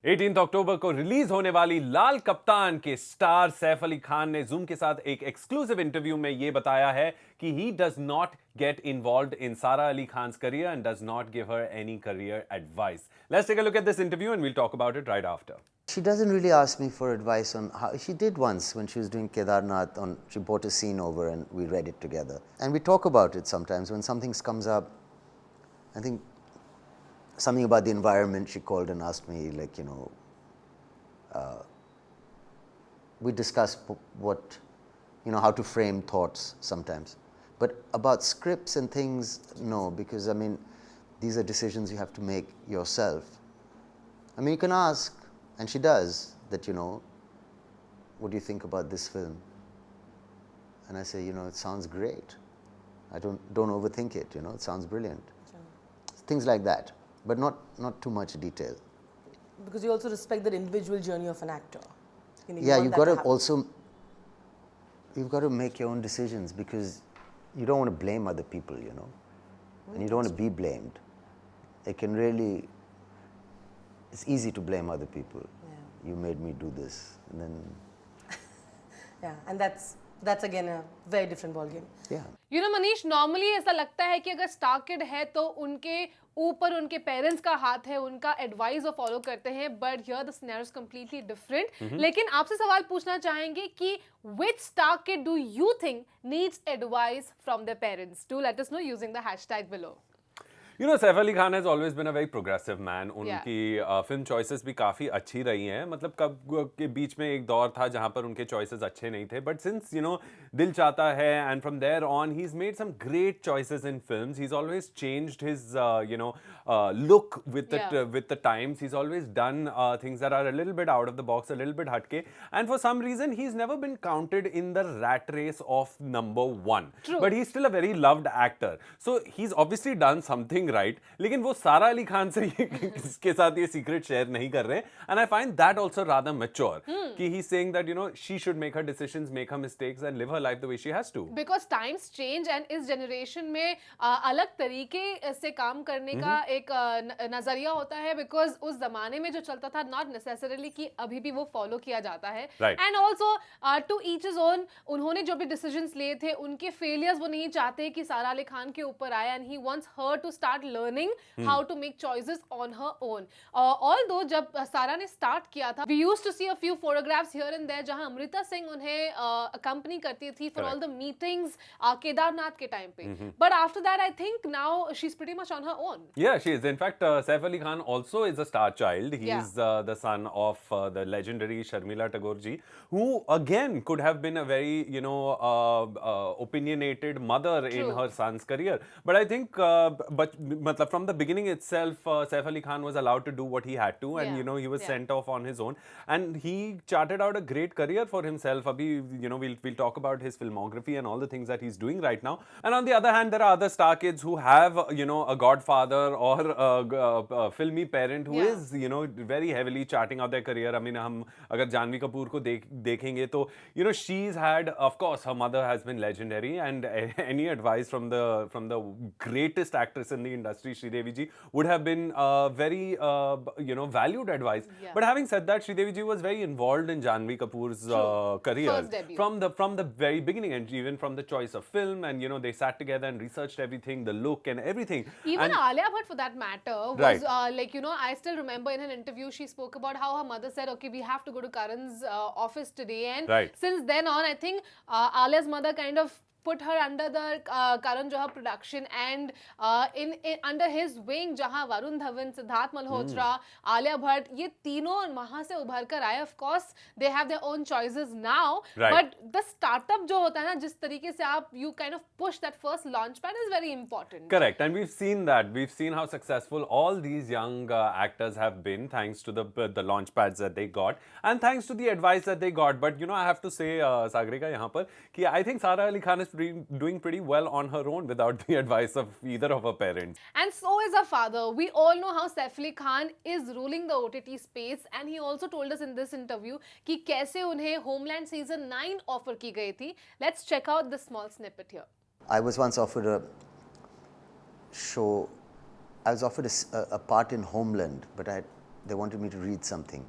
18 अक्टूबर को रिलीज होने वाली लाल कप्तान के स्टार सैफ अली खान ने जूम के साथ एक एक्सक्लूसिव इंटरव्यू में यह बताया है कि he does not get involved in Sara Ali Khan's career and does not give her any career advice. Let's take a look at this interview and we'll talk about it right after. She doesn't really ask me for advice on how. She did once when she was doing Kedarnath. She brought a scene over and we read it together. And we talk about it sometimes when something comes up. I think something about the environment. She called and asked me, like, we discuss what, how to frame thoughts sometimes. But about scripts and things, no, because I mean, these are decisions you have to make yourself. I mean, you can ask. And she does that, what do you think about this film? And I say, it sounds great. I don't overthink it, it sounds brilliant. Sure. Things like that, but not too much detail. Because you also respect the individual journey of an actor. You've got to make your own decisions because you don't want to blame other people, and you don't want to be blamed. It can really. It's easy to blame other people. Yeah. You made me do this, and then. Yeah, and that's again a very different ballgame. Yeah. Manish, normally ऐसा लगता है कि अगर star kid है तो उनके ऊपर उनके पेरेंट्स का हाथ है, उनका एडवाइस वो फॉलो करते हैं, but here the scenario is completely different. लेकिन आपसे सवाल पूछना चाहेंगे कि which star kid do you think needs advice from their parents? Do let us know using the hashtag below. Saif Ali Khan has always been a very progressive man. उनकी film choices भी काफ़ी अच्छी रही हैं. मतलब कब के बीच में एक दौर था जहाँ पर उनके चॉइसेस अच्छे नहीं थे. But since Dil Chahta Hai and from there on he is made some great choices in films. He is always changed his look with the times. He's always done things that are a little bit out of the box, a little bit hatke. And for some reason, he's never been counted in the rat race of number one. True. But he's still a very loved actor. So he's obviously done something right. लेकिन वो सारा अली खान से इसके साथ ये secret share नहीं कर रहे. And I find that also rather mature. कि he's saying that she should make her decisions, make her mistakes, and live her life the way she has to. Because times change and इस generation में अलग तरीके से काम करने का एक नजरिया होता है. Because उस जमाने में जो चलता था not necessarily कि अभी भी वो follow किया जाता है. Right. And also to each his own. उन्होंने जो भी decisions लिए थे उनके failures वो नहीं चाहते कि सारा अली खान के ऊपर आए. And he wants her to start learning how to make choices on her own. Although जब सारा ने start किया था, we used to see a few photographs here and there जहां अमृता सिंह उन्हें accompany करती थी for all the meetings Kedarnath के time पे. But after that, I think now she's pretty much on her own. Yeah, she is. In fact, Saif Ali Khan also is a star child. He is the son of the legendary Sharmila Tagore ji, who again could have been a very opinionated mother in her son's career. But I think, but from the beginning itself, Saif Ali Khan was allowed to do what he had to, and he was sent off on his own, and he charted out a great career for himself. Abhi, we'll talk about his filmography and all the things that he's doing right now. And on the other hand, there are other star kids who have a godfather or a filmy parent who is very heavily charting out their career. I mean, हम अगर जानवी कपूर को देखेंगे तो she's had, of course, her mother has been legendary, and any advice from the greatest actress in the industry, Sridevi ji, would have been very valued advice. But having said that, Sridevi ji was very involved in Janhvi Kapoor's career from the very beginning, and even from the choice of film, and they sat together and researched everything, the look and everything. Even Alia Bhatt, for that matter, was I still remember in an interview she spoke about how her mother said, okay, we have to go to Karan's office today, and since then on, I think Alia's mother kind of put her under the Karan Johar production, and in under his wing जहाँ वरुण धवन, सिद्धार्थ मल्होत्रा, आलिया भट्ट, ये तीनों वहाँ से उभर कर आए. Of course, they have their own choices now, but the startup जो होता है ना, जिस तरीके से आप you kind of push that first launch pad is very important. Correct, and we've seen that. We've seen how successful all these young actors have been thanks to the launch pads that they got, and thanks to the advice that they got. But I have to say, Sagarika, यहाँ पर कि I think Sara Ali Khan is doing pretty well on her own without the advice of either of her parents. And so is her father. We all know how Saif Ali Khan is ruling the OTT space, and he also told us in this interview कि कैसे उन्हें Homeland season 9 offer की गई थी. Let's check out this small snippet here. I was once offered a show. I was offered a part in Homeland, but I they wanted me to read something.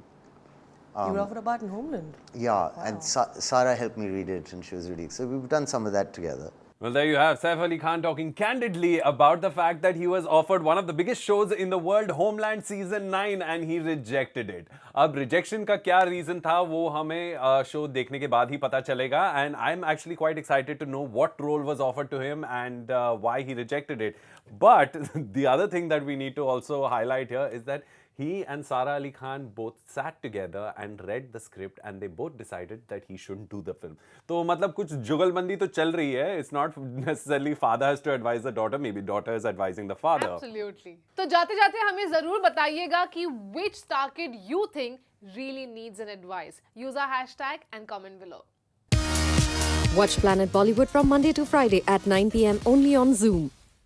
You were offered a part in Homeland. Yeah, and Sara helped me read it, and she was reading. So we've done some of that together. Well, there you have Saif Ali Khan talking candidly about the fact that he was offered one of the biggest shows in the world, Homeland Season 9, and he rejected it. अब rejection का क्या reason था वो हमें show देखने के बाद ही पता चलेगा, and I'm actually quite excited to know what role was offered to him and why he rejected it. But the other thing that we need to also highlight here is that he and Sara Ali Khan both sat together and read the script, and they both decided that he shouldn't do the film. तो मतलब कुछ जुगलबंदी तो चल रही है. It's not necessarily father has to advise the daughter. Maybe daughter is advising the father. Absolutely. तो जाते-जाते हमें जरूर बताइएगा कि which star kid you think really needs an advice. Use our hashtag and comment below. Watch Planet Bollywood from Monday to Friday at 9 p.m. only on Zoom.